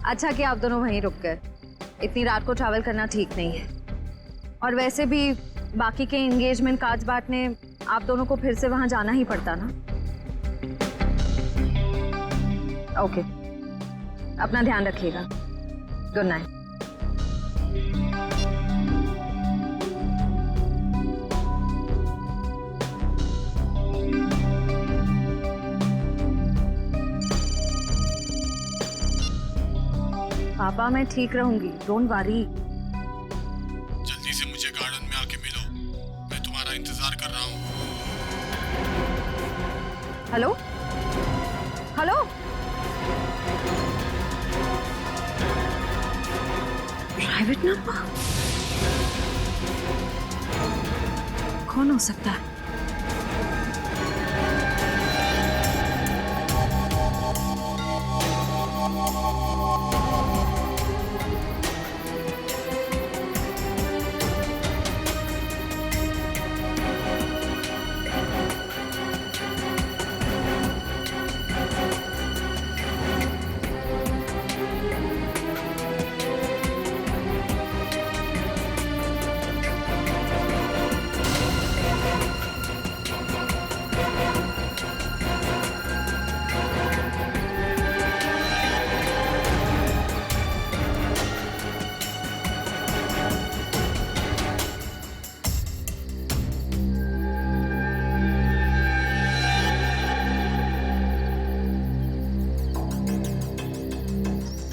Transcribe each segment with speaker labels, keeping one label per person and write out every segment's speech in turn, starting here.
Speaker 1: अच्छा कि आप दोनों वहीं रुक गए। इतनी रात को ट्रैवल करना ठीक नहीं है। और वैसे भी बाकी के एंगेजमेंट कार्ड्स बांटने आप दोनों को फिर से वहां जाना ही पड़ता ना। ओके, अपना ध्यान रखिएगा। Good night. पापा मैं ठीक रहूंगी, डोंट वरी।
Speaker 2: जल्दी से मुझे गार्डन में आके मिलो, मैं तुम्हारा इंतजार कर रहा हूँ।
Speaker 1: हेलो हेलो, प्राइवेट नंबर कौन हो सकता है?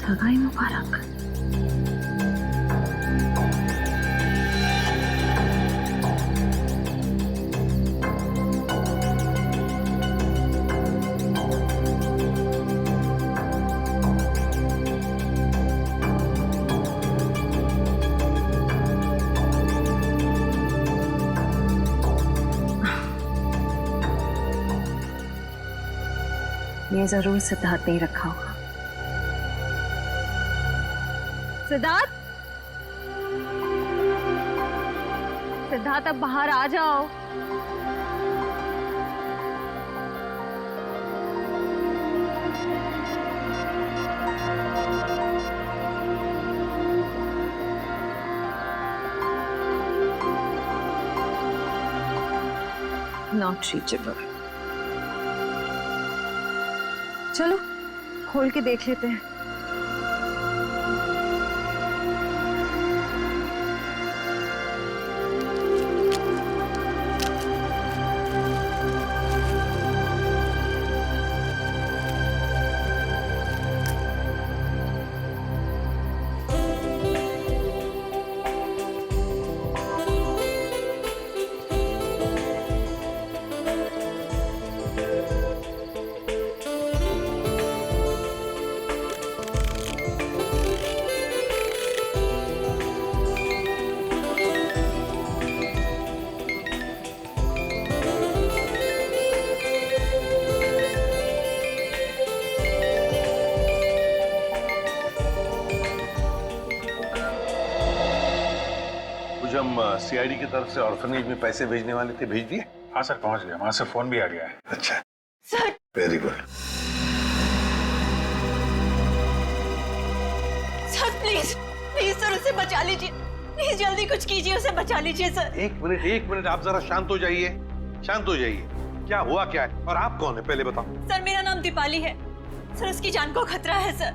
Speaker 1: सगाई मुबारक। ये जरूर सिद्धार्थ नहीं रखा होगा। सिद्धार्थ, सिद्धार्थ अब बाहर आ जाओ। Not reachable. चलो खोल के देख लेते हैं।
Speaker 3: जो हम सीआईडी की तरफ से ऑर्फनेज में पैसे भेजने वाले थे, भेज दिए?
Speaker 4: हाँ सर, पहुंच गया। वहां से फोन भी आ गया है।
Speaker 3: अच्छा
Speaker 5: sir,
Speaker 3: very good.
Speaker 5: Sir please please sir उसे बचा लीजिए, प्लीज जल्दी कुछ कीजिए, उसे बचा लीजिए सर।
Speaker 3: एक मिनट, आप जरा शांत हो जाइए, शांत हो जाइए। क्या हुआ क्या है और आप कौन है पहले बताओ।
Speaker 5: सर मेरा नाम दीपाली है सर, उसकी जान को खतरा है सर,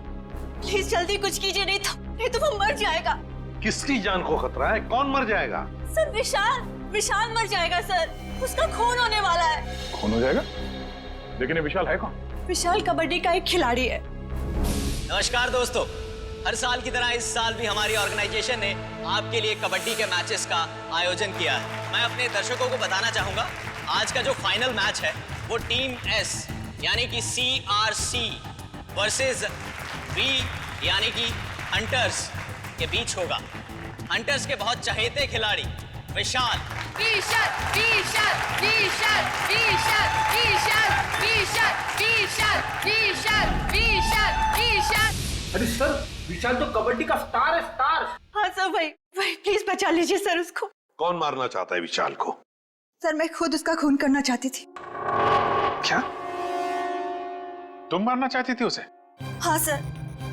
Speaker 5: प्लीज जल्दी कुछ कीजिए, नहीं तो वो मर जाएगा।
Speaker 3: किसकी जान को खतरा है? कौन मर जाएगा?
Speaker 5: सर विशाल मर जाएगा सर, उसका खून होने वाला है।
Speaker 4: खून हो जाएगा? लेकिन ये विशाल है कौन?
Speaker 5: विशाल कबड्डी का एक खिलाड़ी है।
Speaker 6: नमस्कार दोस्तों, हर साल की तरह इस साल भी हमारी ऑर्गेनाइजेशन ने आपके लिए कबड्डी के मैचेस का आयोजन किया है। मैं अपने दर्शकों को बताना चाहूंगा, आज का जो फाइनल मैच है वो टीम एस यानी कि CRC वर्सेस B यानी कि हंटर्स के बीच होगा। हंटर्स के बहुत चहेते खिलाड़ी विशाल
Speaker 7: अरे सर, विशाल तो कबड्डी का स्टार है, स्टार।
Speaker 5: हाँ सर, वही प्लीज बचा लीजिए सर उसको।
Speaker 3: कौन मारना चाहता है विशाल को?
Speaker 5: सर मैं खुद उसका खून करना चाहती थी।
Speaker 4: क्या तुम मारना चाहती थी उसे?
Speaker 5: हाँ सर,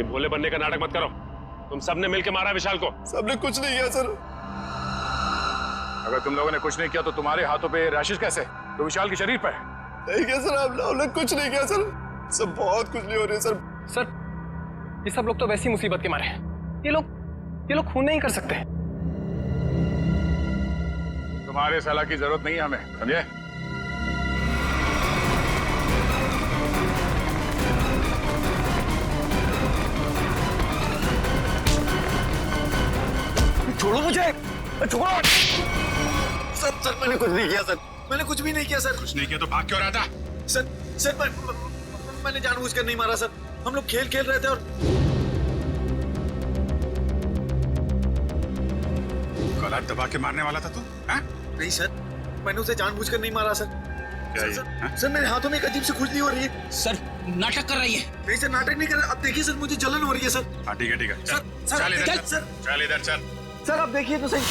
Speaker 8: ये भोले बनने का नाटक मत करो। तुम सबने मिलकर मारा विशाल को।
Speaker 2: सबने कुछ नहीं किया सर।
Speaker 4: अगर तुम लोगों ने कुछ नहीं किया तो तुम्हारे हाथों पे रैशेस कैसे? तो विशाल के शरीर पर
Speaker 2: नहीं किया सर, आप लोगों ने कुछ नहीं किया सर। सब बहुत कुछ नहीं हो रही है सर।
Speaker 9: सर ये सब लोग तो वैसी मुसीबत के मारे हैं। ये लोग खून नहीं कर सकते।
Speaker 4: तुम्हारे सलाह की जरूरत नहीं है हमें, समझे?
Speaker 2: छोड़ो मुझे, छोड़ो। सर मैंने कुछ नहीं किया सर, मैंने कुछ भी नहीं किया सर।
Speaker 10: कुछ नहीं किया तो भाग क्यों रहा था?
Speaker 2: सर मैंने जानबूझकर नहीं मारा सर। हम लोग खेल रहे थे और
Speaker 10: गला दबा के मारने वाला था तू?
Speaker 2: नहीं सर, मैंने उसे जानबूझकर नहीं मारा सर।
Speaker 10: क्या ये?
Speaker 2: सर मेरे हाथों में एक अजीब सी खुजली हो रही है।
Speaker 6: सर नाटक कर रही है।
Speaker 2: नहीं सर, नाटक नहीं कर रहा। अब देखिए सर, मुझे जलन हो रही है सर।
Speaker 10: हाँ ठीक है ठीक है, चल
Speaker 2: चल
Speaker 10: इधर
Speaker 2: चल
Speaker 10: चल, चल इधर चल।
Speaker 2: सर आप देखिए तो सही।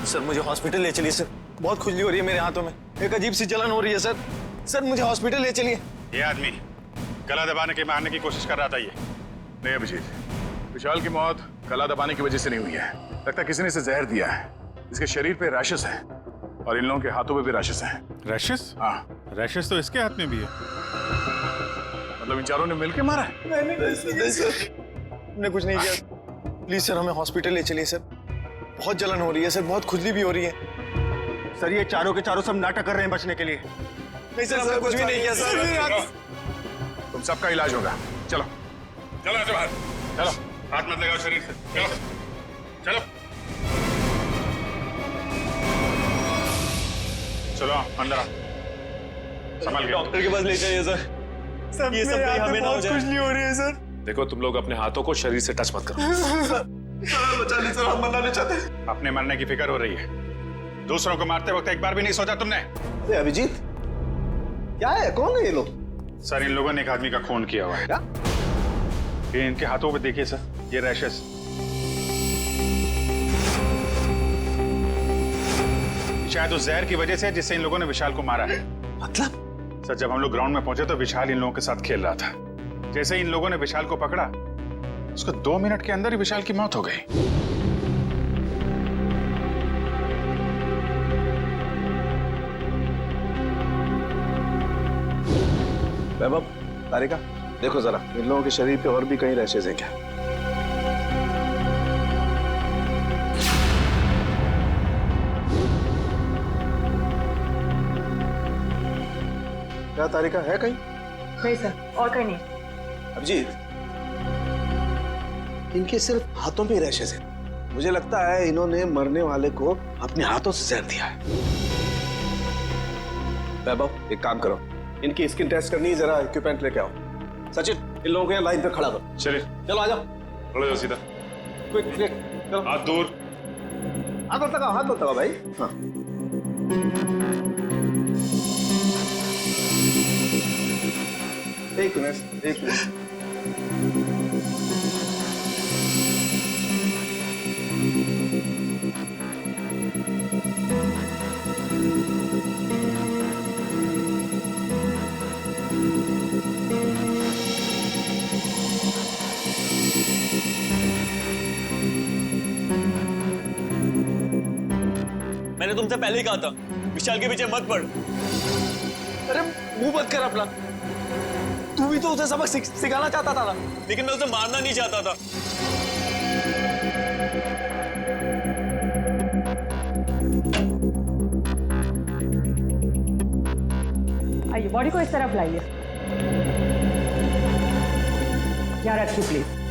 Speaker 2: सर मुझे हॉस्पिटल ले चलिए सर, बहुत खुजली हो रही है मेरे हाथों में, एक अजीब सी जलन हो रही है सर। सर मुझे हॉस्पिटल ले चलिए।
Speaker 10: ये आदमी गला दबाने के मारने की कोशिश कर रहा था। ये
Speaker 4: नहीं अभिजीत, विशाल की मौत गला दबाने की वजह से नहीं हुई है। लगता है किसी ने इसे जहर दिया है। इसके शरीर पे रैशेस हैं और इन लोगों के हाथों पे भी रैशेस हैं।
Speaker 10: रैशेस?
Speaker 4: हाँ,
Speaker 10: रैशेस तो इसके हाथ में भी है।
Speaker 4: मतलब इन चारों ने मिलकर मारा है?
Speaker 2: नहीं सर, हमने कुछ नहीं किया। प्लीज सर हमें हॉस्पिटल ले चलिए सर, बहुत जलन हो रही है सर, बहुत खुजली भी हो रही है। सर ये चारों के चारों सब नाटक कर रहे हैं बचने के लिए। नहीं सर, हमने कुछ भी नहीं किया सर।
Speaker 4: तुम सबका इलाज होगा। चलो
Speaker 10: चलो आजा बाहर,
Speaker 4: चलो।
Speaker 10: हाथ मत लगाओ शरीर से, चलो चलो चलो अंदर आओ, संभाल के।
Speaker 8: डॉक्टर के पास ले जाइए सर। ये सब कहीं हमें ना हो जाए।
Speaker 2: खुजली हो रही है सर।
Speaker 8: देखो तुम लोग अपने हाथों को शरीर से टच मत करो।
Speaker 2: सर बचा ली सर, हम मरना नहीं चाहते।
Speaker 10: अपने मरने की फिक्र हो रही है, दूसरों को मारते वक्त एक बार भी नहीं सोचा तुमने?
Speaker 2: अभिजीत क्या है, कौन है ये लोग?
Speaker 10: सर इन लोगों ने एक आदमी का खून किया हुआ है।
Speaker 2: क्या?
Speaker 10: ये इनके हाथों पे देखिए सर, ये रैशेस। शायद उस जहर की वजह से जिससे इन लोगों ने विशाल को मारा है।
Speaker 2: मतलब?
Speaker 10: सर जब हम लोग ग्राउंड में पहुंचे तो विशाल इन लोगों के साथ खेल रहा था। जैसे इन लोगों ने विशाल को पकड़ा, उसको 2 मिनट के अंदर ही विशाल की मौत हो गई।
Speaker 2: वैभव, तारिका देखो जरा, इन लोगों के शरीर पे और भी कहीं रैशेज हैं क्या? क्या तारिका है कहीं?
Speaker 5: नहीं सर, और कहीं नहीं।
Speaker 2: अभिजीत, इनके सिर्फ हाथों पे रैशेज हैं। मुझे लगता है इन्होंने मरने वाले को अपने हाथों से जहर दिया है। वैभव एक काम करो, इनकी स्किन टेस्ट करनी है, जरा इक्विपमेंट लेके आओ। सचिन इन लोगों को यहाँ लाइन पे खड़ा करो।
Speaker 10: चलिए
Speaker 2: चलो आ जाओ,
Speaker 10: थोड़ा जाओ सीधा,
Speaker 2: क्विक क्विक, चलो
Speaker 10: हाथ दूर।
Speaker 2: हाथ मत लगाओ, हाथ मत लगाओ भाई। हाँ एक मिनट, एक मिनट।
Speaker 6: मैंने तुमसे पहले ही कहा था विशाल के पीछे मत पड़।
Speaker 2: अरे मुंह मत कर अपना, तू भी तो उसे सबक सिखाना चाहता था ना।
Speaker 6: लेकिन मैं उसे मारना नहीं चाहता था।
Speaker 5: आइए, बॉडी को इस तरफ लाइए। यहाँ रखिए प्लीज।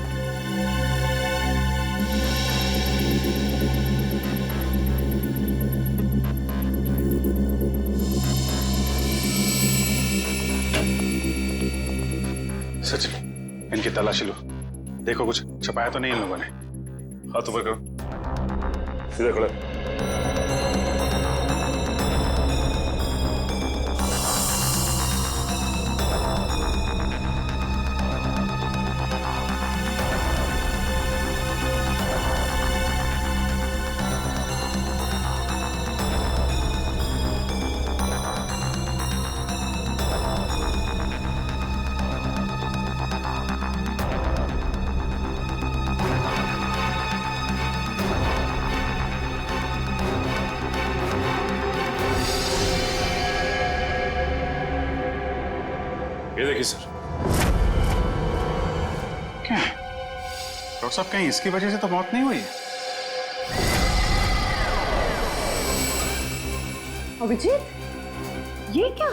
Speaker 10: सचिन इनकी तलाशी लो, देखो कुछ छपाया तो नहीं इन लोगों ने।
Speaker 8: हाथ ऊपर करो, सीधा खड़ा। देखिए सर।
Speaker 10: क्या डॉक्टर साहब, कहीं इसकी वजह से तो मौत नहीं हुई है?
Speaker 5: अभिजीत, ये क्या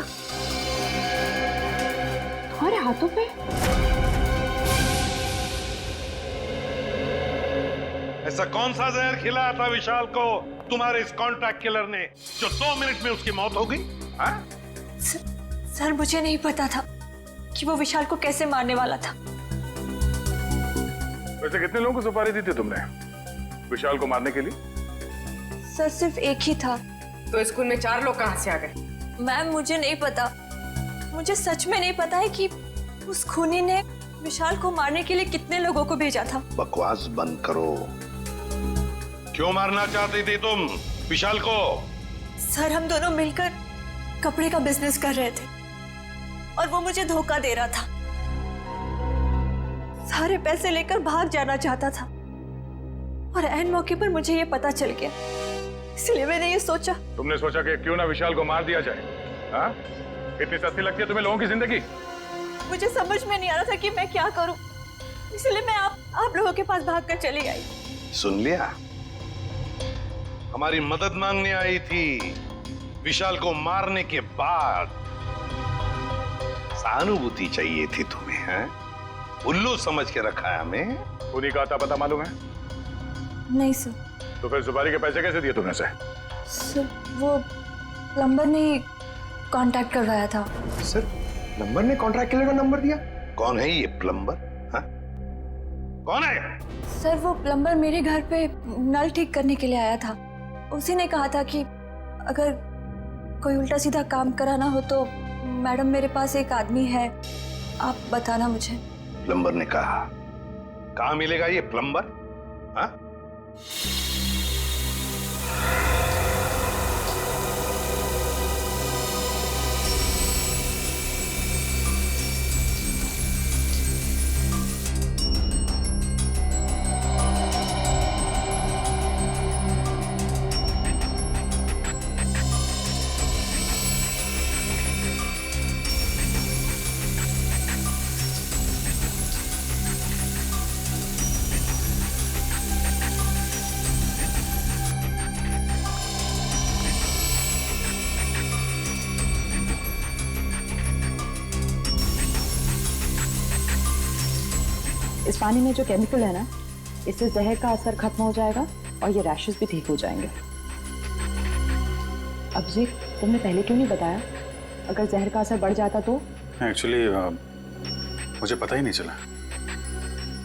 Speaker 5: तुम्हारे हाथों पे?
Speaker 3: ऐसा कौन सा जहर खिलाया था विशाल को तुम्हारे इस कॉन्ट्रैक्ट किलर ने जो 2 मिनट में उसकी मौत हो गई?
Speaker 5: सर, मुझे नहीं पता था कि वो विशाल को कैसे मारने वाला था।
Speaker 4: वैसे कितने लोगों को सुपारी दी थी तुमने विशाल को मारने के लिए?
Speaker 5: सर, सिर्फ एक ही था।
Speaker 11: तो स्कूल में 4 लोग कहां से आ गए?
Speaker 5: मैम, मुझे नहीं पता। मुझे सच में नहीं पता है कि उस खूनी ने विशाल को मारने के लिए कितने लोगों को भेजा था।
Speaker 3: बकवास बंद करो। क्यों मारना चाहती थी तुम विशाल को?
Speaker 5: सर, हम दोनों मिलकर कपड़े का बिजनेस कर रहे थे और वो मुझे धोखा दे रहा था। सारे पैसे लेकर भाग जाना चाहता था और ऐन मौके पर मुझे ये पता चल गया, इसलिए मैंने ये सोचा।
Speaker 4: तुमने सोचा कि क्यों ना विशाल को मार दिया जाए? हाँ? इतनी सस्ती लगती है तुम्हें लोगों की जिंदगी?
Speaker 5: मुझे समझ में नहीं आ रहा था कि मैं क्या करूं, इसलिए मैं आप लोगों के पास भागकर चली आई।
Speaker 3: सुन लिया, हमारी मदद मांगने आई थी। विशाल को मारने के बाद सहानुभूति चाहिए थी तुम्हें, हैं? उल्लू समझ के रखा है हमें।
Speaker 4: उन्हीं का आता पता मालूम है?
Speaker 5: नहीं सर।
Speaker 4: तो फिर सुपारी के पैसे कैसे दिए तुमने?
Speaker 5: सर, वो प्लम्बर ने कांटेक्ट करवाया था।
Speaker 2: सर, प्लम्बर ने कॉन्ट्रैक्ट किलर का नंबर दिया?
Speaker 3: कौन है ये प्लम्बर? हाँ? कौन है?
Speaker 5: सर, वो प्लम्बर मेरे घर पे नल ठीक करने के लिए आया था। उसी ने कहा था कि अगर कोई उल्टा सीधा काम कराना हो तो मैडम मेरे पास एक आदमी है, आप बताना मुझे।
Speaker 3: प्लम्बर ने कहा? कहाँ मिलेगा ये प्लम्बर? हाँ?
Speaker 12: इस पानी में जो केमिकल है ना, इससे जहर का असर खत्म हो जाएगा और ये रैशेस भी ठीक हो जाएंगे। अभिजीत, तुमने पहले क्यों नहीं बताया? अगर जहर का असर बढ़ जाता तो?
Speaker 10: एक्चुअली मुझे पता ही नहीं चला।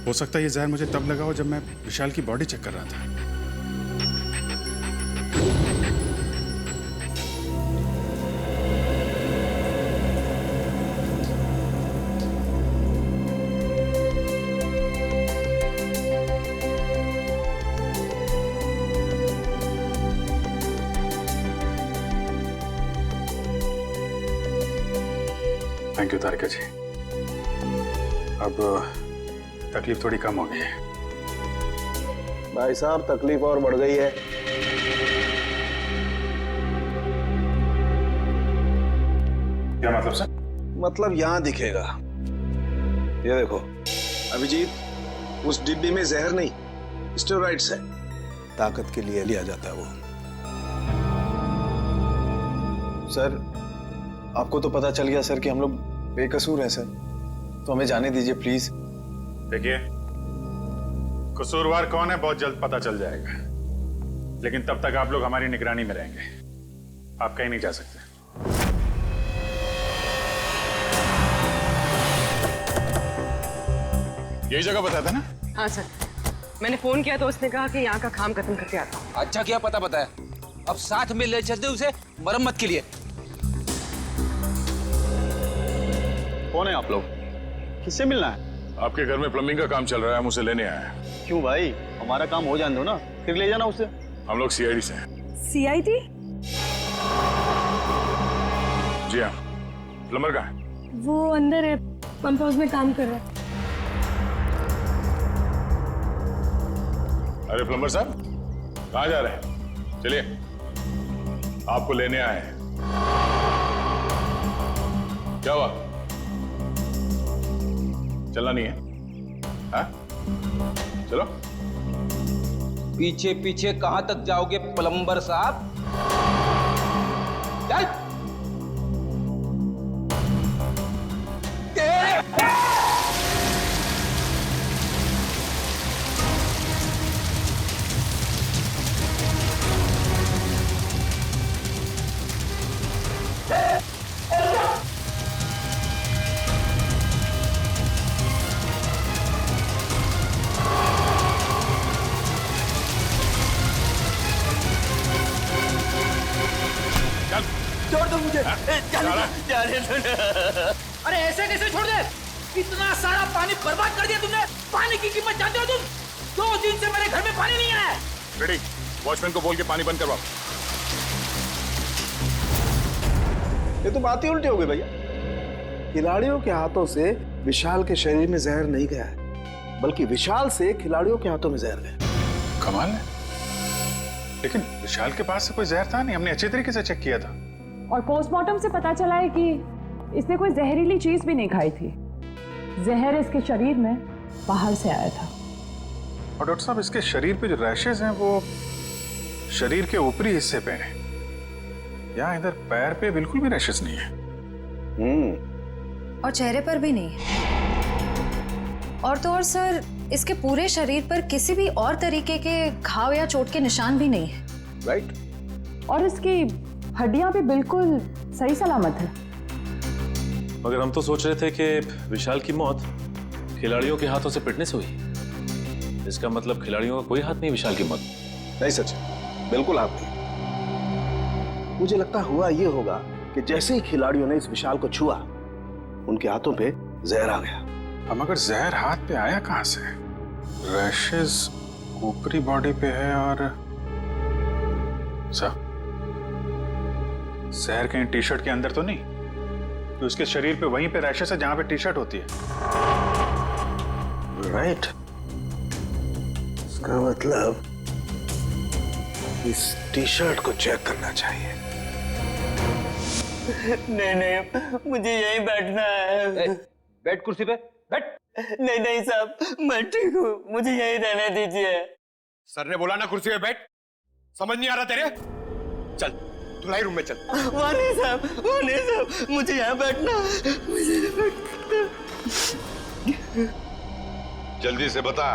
Speaker 10: हो सकता है ये जहर मुझे तब लगा हो जब मैं विशाल की बॉडी चेक कर रहा था। थैंक यू तारिका जी। अब तकलीफ थोड़ी कम हो गई है।
Speaker 2: भाई साहब, तकलीफ और बढ़ गई है।
Speaker 10: क्या मतलब सर?
Speaker 2: मतलब यहाँ दिखेगा, ये देखो अभिजीत, उस डिब्बी में जहर नहीं, स्टेरॉइड्स है। ताकत के लिए लिया जाता है वो।
Speaker 13: सर, आपको तो पता चल गया सर कि हम लोग बेकसूर हैं सर, तो हमें जाने दीजिए प्लीज।
Speaker 10: देखिए, कसूरवार कौन है बहुत जल्द पता चल जाएगा, लेकिन तब तक आप लोग हमारी निगरानी में रहेंगे। आप कहीं नहीं जा सकते।
Speaker 8: यही जगह बताया था ना?
Speaker 11: हाँ सर, मैंने फोन किया तो उसने कहा कि यहाँ का काम खत्म करके आता हूँ।
Speaker 7: अच्छा किया पता बताया, अब साथ में ले चलते उसे मरम्मत के लिए।
Speaker 13: कौन है आप लोग? किससे मिलना है?
Speaker 4: आपके घर में प्लम्बिंग का काम चल रहा है, हम उसे लेने आए हैं।
Speaker 13: क्यों भाई, हमारा काम हो जाने दो ना, फिर ले जाना उसे।
Speaker 4: हम लोग सीआईडी से हैं।
Speaker 5: सीआईडी?
Speaker 4: जी हाँ। प्लम्बर कहाँ है?
Speaker 5: वो अंदर है, पंप हाउस में काम कर रहा है।
Speaker 4: अरे प्लम्बर साहब, कहाँ जा रहे हैं? चलिए, आपको लेने आए हैं। क्या हुआ? चलना नहीं है? हाँ? चलो।
Speaker 14: पीछे पीछे कहां तक जाओगे प्लम्बर साहब? चल।
Speaker 7: छोड़ दो मुझे। अरे ऐसे कैसे छोड़ दे? इतना सारा पानी बर्बाद कर दिया तुमने। पानी की कीमत जानते हो तुम? 2 दिन से मेरे घर में पानी नहीं आया।
Speaker 4: रेडी, वॉचमैन को बोल के पानी बंद करवाओ।
Speaker 13: ये तो बात ही उल्टी हो गई भैया। खिलाड़ियों के हाथों से विशाल के शरीर में जहर नहीं गया है, बल्कि विशाल से खिलाड़ियों के हाथों में जहर गया।
Speaker 10: कमाल है। लेकिन विशाल के पास से कोई जहर था नहीं, हमने अच्छे तरीके से चेक किया था।
Speaker 12: और पोस्टमार्टम से पता चला है कि इसने कोई जहरीली चीज भी नहीं खाई थी। जहर इसके शरीर में बाहर से आया था।
Speaker 10: और डॉक्टर साहब, इसके शरीर पे जो रैशेज हैं वो शरीर के ऊपरी हिस्से पे हैं। यहाँ इधर पैर पे बिल्कुल भी रैशेज नहीं है।
Speaker 1: और चेहरे पर भी नहीं। और तो और सर, इसके पूरे शरीर पर किसी भी और तरीके के घाव या चोट के निशान भी नहीं है।
Speaker 13: राइट।
Speaker 12: और इसकी हड्डियां भी बिल्कुल सही सलामत है।
Speaker 8: मगर हम तो सोच रहे थे कि विशाल की मौत खिलाड़ियों के हाथों से पिटने से हुई। इसका मतलब खिलाड़ियों का कोई हाथ नहीं विशाल की मौत।
Speaker 13: नहीं सच, बिल्कुल हाथ नहीं। मुझे लगता हुआ ये होगा कि जैसे ही खिलाड़ियों ने इस विशाल को छुआ, उनके हाथों पे जहर आ गया।
Speaker 10: अब मगर जहर हाथ पे आया कहां से? रैशेज ऊपरी बॉडी पे है और जहर कहीं टी शर्ट के अंदर तो नहीं? तो उसके शरीर पे वहीं पे रैशेज है जहां पे टी शर्ट होती है।
Speaker 3: राइट। इसका मतलब इस टी शर्ट को चेक करना चाहिए।
Speaker 5: नहीं, मुझे यहीं बैठना है।
Speaker 14: बैठ कुर्सी पे, बैठ।
Speaker 5: नहीं साहब, मैं ठीक हूँ, मुझे यहीं रहने दीजिए।
Speaker 2: सर ने बोला ना कुर्सी पे बैठ। समझ नहीं आ रहा तेरे? चल धुलाई रूम में चल।
Speaker 5: वहाँ नहीं साहब, मुझे यहाँ बैठना है, मुझे यहाँ बैठना।
Speaker 3: जल्दी से बता,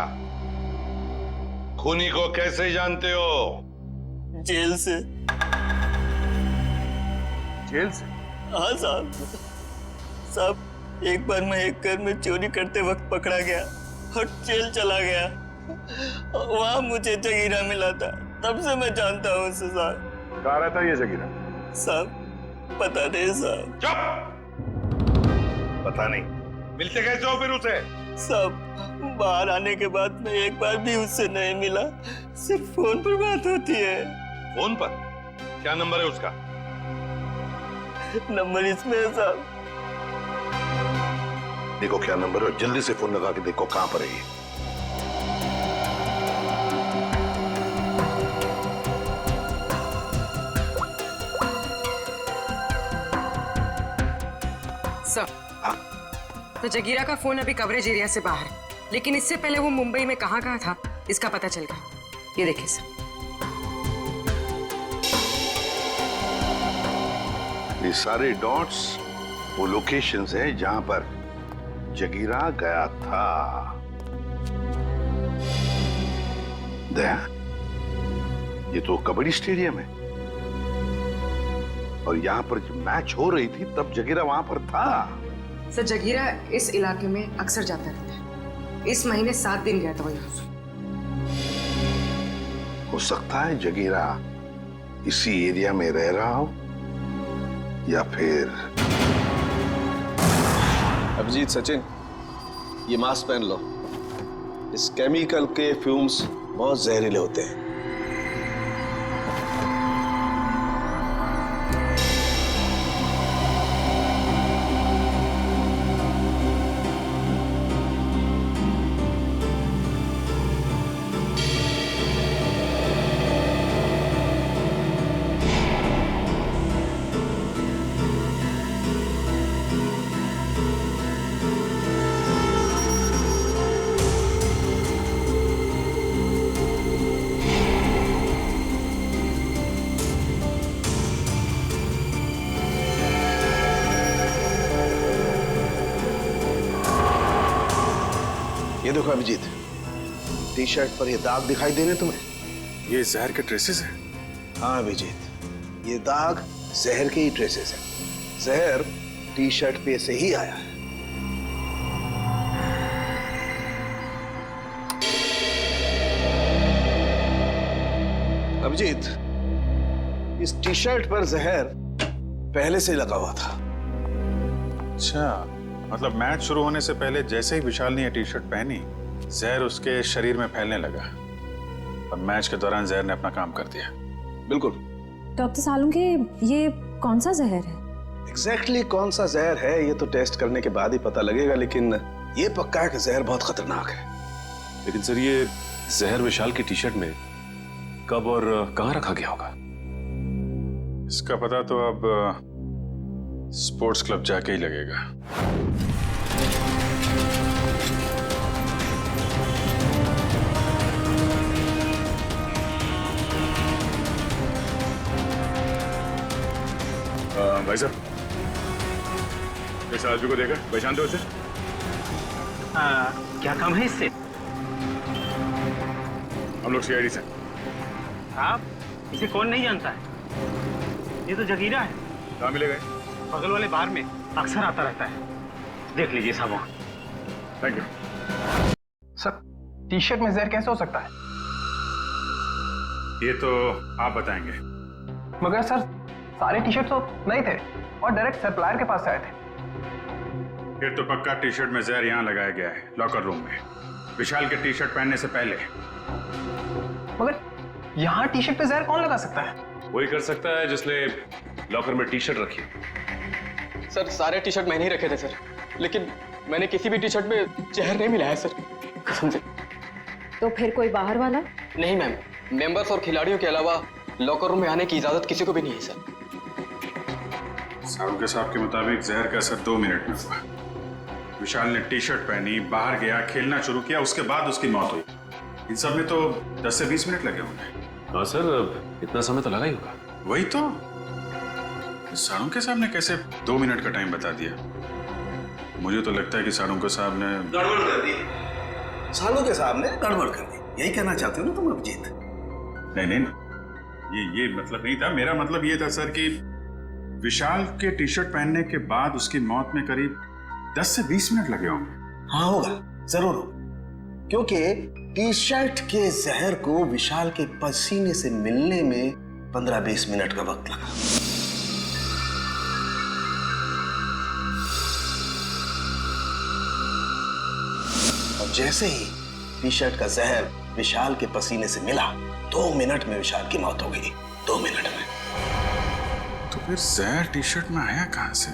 Speaker 3: खूनी को कैसे जानते हो?
Speaker 5: जेल से।
Speaker 10: जेल से?
Speaker 5: हाँ साहब, एक बार मैं एक घर में चोरी करते वक्त पकड़ा गया और जेल चला गया। वहाँ मुझे जगीरा मिला था, तब से मैं जानता हूँ उसे साहब।
Speaker 4: कहाँ रहता है ये जगीरा?
Speaker 5: साहब पता नहीं साहब।
Speaker 3: चुप! पता नहीं, मिलते कैसे हो फिर उसे?
Speaker 5: साहब बाहर आने के बाद मैं एक बार भी उससे नहीं मिला, सिर्फ फोन पर बात होती है।
Speaker 3: फोन पर? क्या नंबर है उसका?
Speaker 5: नंबर इसमें है साहब।
Speaker 3: देखो क्या नंबर है, जल्दी से फोन लगा के देखो कहां पर है ये।
Speaker 11: सर, तो जगीरा का फोन अभी कवरेज एरिया से बाहर है, लेकिन इससे पहले वो मुंबई में कहाँ था इसका पता चल गया। ये देखिए सर।
Speaker 3: ये सारे डॉट्स वो लोकेशंस हैं जहां पर जगीरा गया था। ये तो कबड्डी स्टेडियम है और यहाँ पर जब मैच हो रही थी तब जगीरा वहां पर था।
Speaker 11: सर जगीरा इस इलाके में अक्सर जाता रहता है। इस महीने 7 दिन गया था वो यहाँ।
Speaker 3: हो सकता है जगीरा इसी एरिया में रह रहा हो या फिर।
Speaker 13: अभिजीत, सचिन, ये मास्क पहन लो। इस केमिकल के फ्यूम्स बहुत जहरीले होते हैं। देखो अभिजीत, टी शर्ट पर ये दाग दिखाई दे रहे तुम्हें?
Speaker 10: ये जहर के ट्रेसेस हैं?
Speaker 13: हाँ अभिजीत, ये दाग जहर के ही ट्रेसेस हैं। जहर टी शर्ट पे से ही आया है। अभिजीत, इस टी शर्ट पर जहर पहले से लगा हुआ था।
Speaker 10: अच्छा, मतलब मैच शुरू होने से पहले जैसे ही विशाल ने ये टी शर्ट पहनी, जहर उसके शरीर में फैलने लगा और मैच के दौरान जहर ने अपना काम कर दिया।
Speaker 13: बिल्कुल।
Speaker 1: डॉक्टर सालुंखे, ये कौन सा जहर है?
Speaker 13: एग्जैक्टली कौन सा जहर है ये तो टेस्ट करने के बाद ही पता लगेगा, लेकिन ये पक्का है कि जहर बहुत खतरनाक है।
Speaker 8: लेकिन सर, ये जहर विशाल की टी शर्ट में कब और कहां रखा गया होगा?
Speaker 10: इसका पता तो अब स्पोर्ट्स क्लब जाके ही लगेगा।
Speaker 4: भाई साहब, इस आदमी को देखा, पहचानते हो उसे?
Speaker 9: क्या काम है इससे?
Speaker 4: हम लोग सीआईडी से।
Speaker 9: आप इसे कौन नहीं जानता है? ये तो जगीरा है।
Speaker 4: कहाँ मिलेगा?
Speaker 9: बगल वाले बार में अक्सर आता रहता है, देख लीजिए साहब।
Speaker 4: Thank you
Speaker 9: sir. T shirt में जहर कैसे हो सकता है?
Speaker 10: ये तो आप बताएंगे।
Speaker 9: मगर सर, सारे टी शर्ट तो नहीं थे और डायरेक्ट सप्लायर के पास से आए थे।
Speaker 10: फिर तो पक्का टी शर्ट में जहर यहाँ लगाया गया है, लॉकर रूम में, विशाल के टी शर्ट पहनने से पहले।
Speaker 9: मगर यहाँ टी शर्ट पे जहर कौन लगा सकता है?
Speaker 8: वही कर सकता है जिसने लॉकर में टी शर्ट रखी।
Speaker 9: सर, सारे टी शर्ट मैंने ही रखे थे सर, लेकिन मैंने किसी भी टी शर्ट में जहर नहीं मिलाया सर, कसम से।
Speaker 1: तो फिर कोई बाहर वाला?
Speaker 9: नहीं मैम, मेंबर्स और खिलाड़ियों के अलावा लॉकर रूम में आने की इजाजत किसी को भी नहीं है सर।
Speaker 10: साहब के साहब के मुताबिक जहर का असर 2 मिनट में हुआ। विशाल ने टी शर्ट पहनी, बाहर गया, खेलना शुरू किया, उसके बाद उसकी मौत हुई। इन सब में तो 10 से 20 मिनट लगे होंगे।
Speaker 8: हाँ सर, इतना समय तो लगा ही होगा।
Speaker 10: वही तो, सालुंखे साहब ने कैसे 2 मिनट का टाइम बता दिया? मुझे तो लगता है कि सालुंखे साहब ने
Speaker 13: गड़बड़ कर दी। सालुंखे साहब ने गड़बड़ कर दी, यही कहना चाहते हो ना तुम अभिजीत?
Speaker 10: नहीं, ये मतलब नहीं था। मेरा मतलब ये था सर कि विशाल के टी शर्ट पहनने के बाद उसकी मौत में करीब 10 से 20 मिनट लगे होंगे।
Speaker 13: हाँ होगा, जरूर होगा, क्योंकि टी शर्ट के जहर को विशाल के पसीने से मिलने में 15-20 मिनट का वक्त लगा। और जैसे ही टी शर्ट का जहर विशाल के पसीने से मिला, 2 मिनट में विशाल की मौत हो गई। 2 मिनट में।
Speaker 10: तो फिर जहर टी शर्ट में आया कहां से?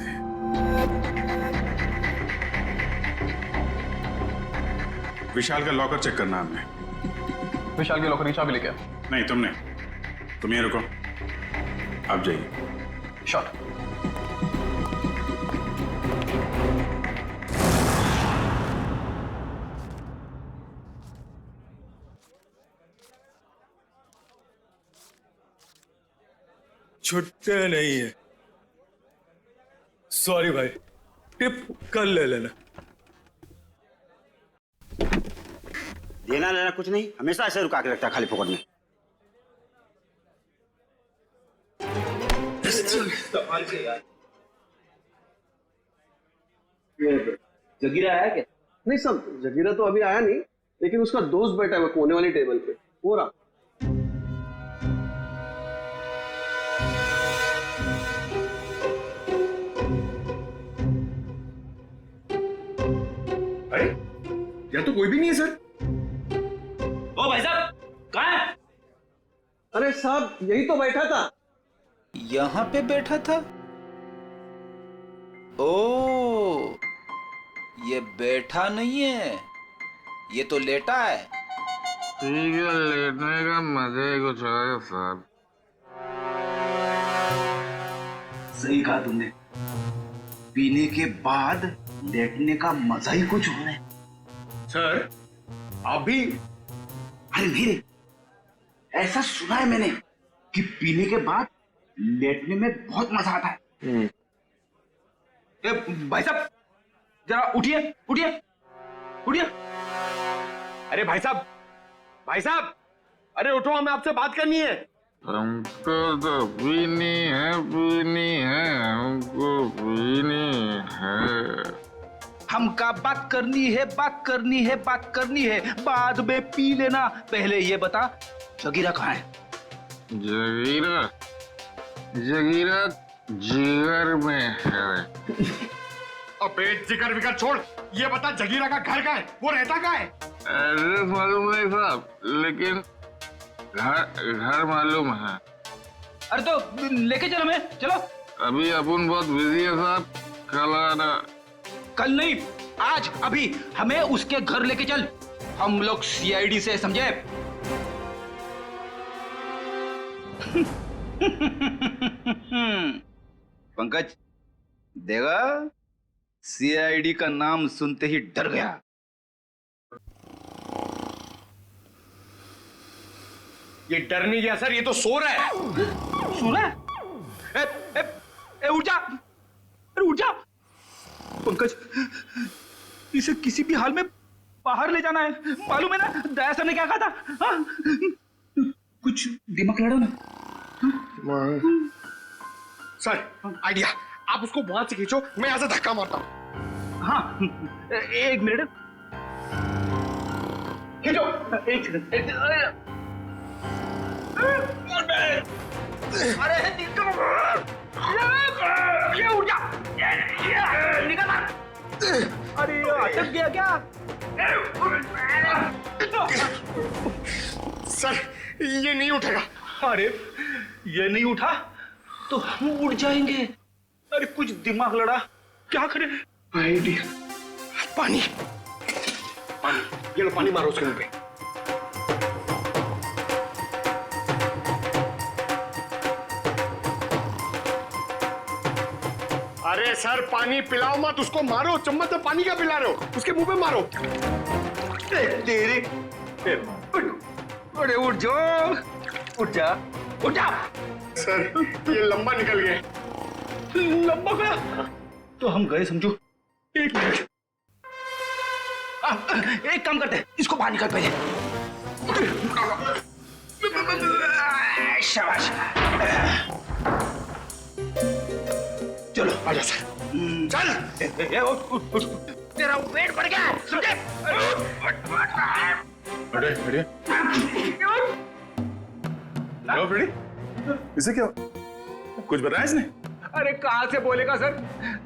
Speaker 10: विशाल का लॉकर चेक करना हमें।
Speaker 9: विशाल के लॉकर की चाबी लेके आ।
Speaker 10: नहीं, तुमने। तुम ये रुको, आप जाइए।
Speaker 9: शॉट।
Speaker 2: छुट्टे नहीं है। सॉरी भाई, टिप कल ले लेना।
Speaker 15: देना लेना कुछ नहीं, हमेशा ऐसे रुका के रखता है खाली पकड़ में।
Speaker 13: जगीरा आया क्या? नहीं सब, जगीरा तो अभी आया नहीं, लेकिन उसका दोस्त बैठा है कोने वाली टेबल पे, वो रहा।
Speaker 15: अरे यहाँ तो कोई भी नहीं है सर।
Speaker 6: ओ भाई साहब, कहाँ है?
Speaker 13: अरे साहब, यही तो बैठा था।
Speaker 14: यहाँ पे बैठा था? ओ, ये बैठा नहीं है, ये तो लेटा है।
Speaker 16: ठीक है, लेटने का मजा ही कुछ है साहब।
Speaker 13: सही कहा तुमने, पीने के बाद लेटने का मजा ही कुछ और है।
Speaker 15: सर आप भी?
Speaker 13: अरे नहीं रे, ऐसा सुना है मैंने कि पीने के बाद लेटने में बहुत मजा आता है।
Speaker 15: भाई साहब, जरा उठिए उठिए उठिए।
Speaker 17: अरे भाई साहब, अरे उठो, हमें आपसे बात करनी है।
Speaker 16: हमको तो पीनी है, हमको पीनी है।
Speaker 14: हमका बात करनी है, बाद में पी लेना। पहले ये बता, जगीरा कहाँ है?
Speaker 16: जगीरा जिगर में है।
Speaker 17: अबे जिगर विगर छोड़, ये बता जगीरा का घर कहाँ है, वो रहता कहाँ है?
Speaker 16: एड्रेस मालूम नहीं साहब, लेकिन घर मालूम है।
Speaker 14: अरे तो लेके चलो, मैं चलो।
Speaker 16: अभी अपन बहुत बिजी है साहब, कल आना।
Speaker 14: कल नहीं, आज, अभी हमें उसके घर लेके चल। हम लोग सीआईडी से, समझे? पंकज देगा, सीआईडी का नाम सुनते ही डर गया।
Speaker 17: ये डर नहीं गया सर, ये तो सो रहा है।
Speaker 14: सो रहा है? उठ जा, अरे उठ जा। पंकज, इसे किसी भी हाल में बाहर ले जाना है, मालूम है ना दया सर ने क्या कहा था? हाँ? कुछ दिमाग लड़ो ना।
Speaker 17: सर आइडिया, आप उसको वहां से खींचो, मैं यहां से धक्का मारता हूं।
Speaker 14: हाँ, एक मिनट, खींचो। अरे ये उठ जा, निकल। अरे अटक गया क्या?
Speaker 17: सर ये नहीं उठेगा।
Speaker 14: अरे ये नहीं उठा तो हम उड़ जाएंगे। अरे कुछ दिमाग लड़ा, क्या करें?
Speaker 17: आइडिया, पानी, ये लो पानी मारो उसके मुंह पे। अरे सर पानी पिलाओ मत उसको, मारो, चम्मच से पानी क्या पिला रहे हो, उसके मुंह पे मारो।
Speaker 14: तेरे अरे उठ जाओ, उठ जा, उठ जा।
Speaker 17: सर ये लंबा निकल गया।
Speaker 14: लंबा गया तो हम गए समझो। एक मिनट, एक काम करते हैं, इसको बाहर निकाल पहले। शाबाश, चलो आजा सर, चल। तेरा वेट बढ़ गया, समझे?
Speaker 4: इसे क्या कुछ बताया इसने?
Speaker 17: अरे कहां से बोलेगा सर,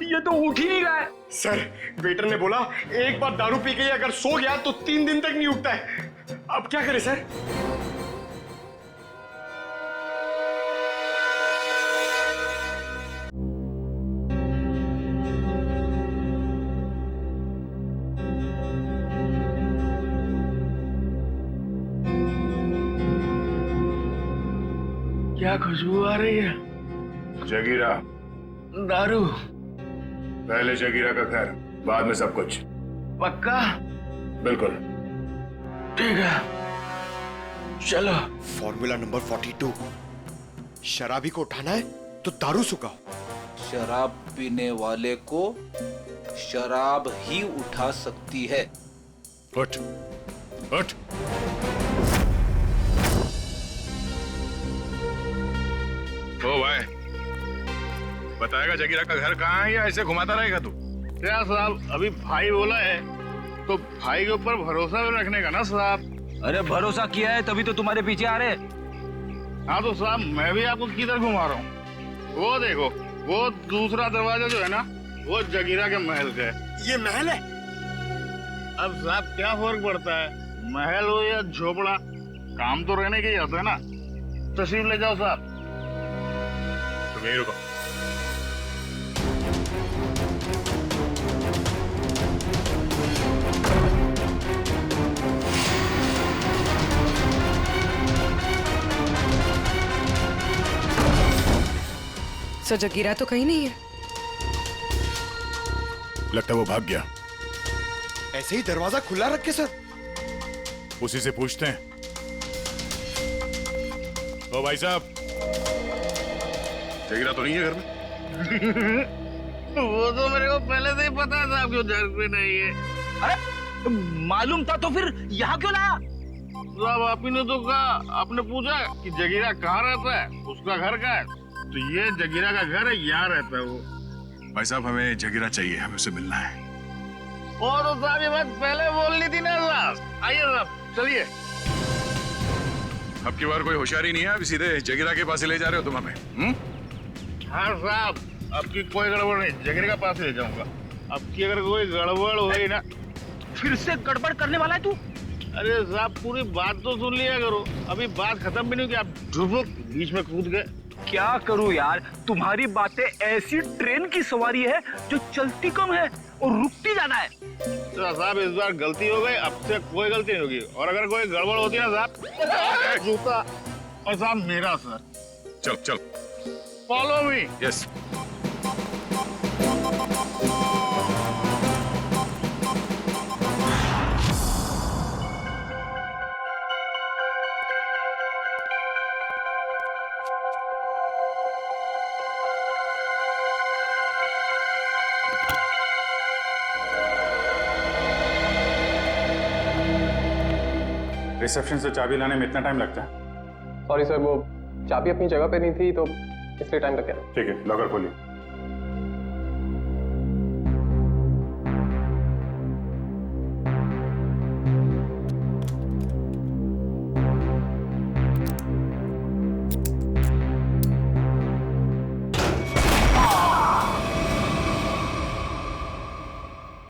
Speaker 17: ये तो उठ ही नहीं रहा है। सर वेटर ने बोला एक बार दारू पी के अगर सो गया तो 3 दिन तक नहीं उठता है। अब क्या करें सर?
Speaker 14: क्या खुशबू आ रही है?
Speaker 4: जगीरा,
Speaker 14: दारू।
Speaker 4: पहले जगीरा का घर, बाद में सब कुछ।
Speaker 14: पक्का?
Speaker 4: बिल्कुल।
Speaker 14: ठीक है, चलो।
Speaker 2: फॉर्मूला नंबर 42, शराबी को उठाना है तो दारू सुखाओ।
Speaker 14: शराब पीने वाले को शराब ही उठा सकती है।
Speaker 4: उठ, उठ। ओ भाई, बताएगा जगीरा का घर कहाँ है या ऐसे घुमाता रहेगा तू?
Speaker 16: क्या साहब, अभी भाई बोला है तो भाई के ऊपर भरोसा भी रखने का ना साहब।
Speaker 14: अरे भरोसा किया है तभी तो तुम्हारे पीछे आ रहे।
Speaker 16: हाँ तो साहब मैं भी आपको किधर घुमा रहा हूँ। वो देखो, वो दूसरा दरवाजा जो है ना, वो जगीरा के महल का है।
Speaker 17: ये महल है?
Speaker 16: अब साहब क्या फर्क पड़ता है, महल हो या झोपड़ा, काम तो रहने के ही होता है ना। तशरीफ ले जाओ साहब।
Speaker 4: तुम यहीं रुको।
Speaker 11: सर जगीरा तो कहीं नहीं है।
Speaker 4: लगता है वो भाग गया।
Speaker 2: ऐसे ही दरवाजा खुला रखे सर।
Speaker 4: उसी से पूछते हैं। ओ भाई साहब, जगीरा तो नहीं है घर में?
Speaker 16: वो तो मेरे को पहले से ही पता था आपको घर पे नहीं है।
Speaker 14: अरे मालूम था तो फिर यहाँ क्यों लाया?
Speaker 16: साहब आप ही ने तो कहा, आपने पूछा कि जगीरा कहाँ रहता है, उसका घर कहाँ है, तो ये जगीरा का घर है, यहाँ रहता है वो।
Speaker 4: भाई साहब हमें जगीरा चाहिए, हमें उससे मिलना है।
Speaker 16: और तो साहब ये बात पहले बोलनी थी ना साहब। आइए साहब चलिए।
Speaker 4: अब की बार कोई होशियारी नहीं है, अभी सीधे जगीरा के पास ही ले जा रहे हो तुम हमें?
Speaker 16: हाँ साहब आपकी कोई गड़बड़ नहीं, जगीरा के पास ले जाऊंगा। अब की अगर कोई गड़बड़ हुई ना।
Speaker 14: फिर से गड़बड़ करने वाला है तू?
Speaker 16: अरे साहब पूरी बात तो सुन लिया करो, अभी बात खत्म भी नहीं हुई, आप ढुबुक बीच में कूद गए।
Speaker 14: क्या करूं यार, तुम्हारी बातें ऐसी ट्रेन की सवारी है जो चलती कम है और रुकती ज्यादा है।
Speaker 16: तो साहब इस बार गलती हो गई, अब से कोई गलती नहीं होगी, और अगर कोई गड़बड़ होती है ना साहब, जूता और साहब मेरा सर।
Speaker 4: चल चल
Speaker 16: फॉलो मी।
Speaker 4: यस।
Speaker 10: रिसेप्शन से चाबी लाने में इतना टाइम लगता है?
Speaker 9: सॉरी सर, वो चाबी अपनी जगह पे नहीं थी तो इसलिए टाइम लग गया।
Speaker 10: ठीक है, लॉकर खोलिए।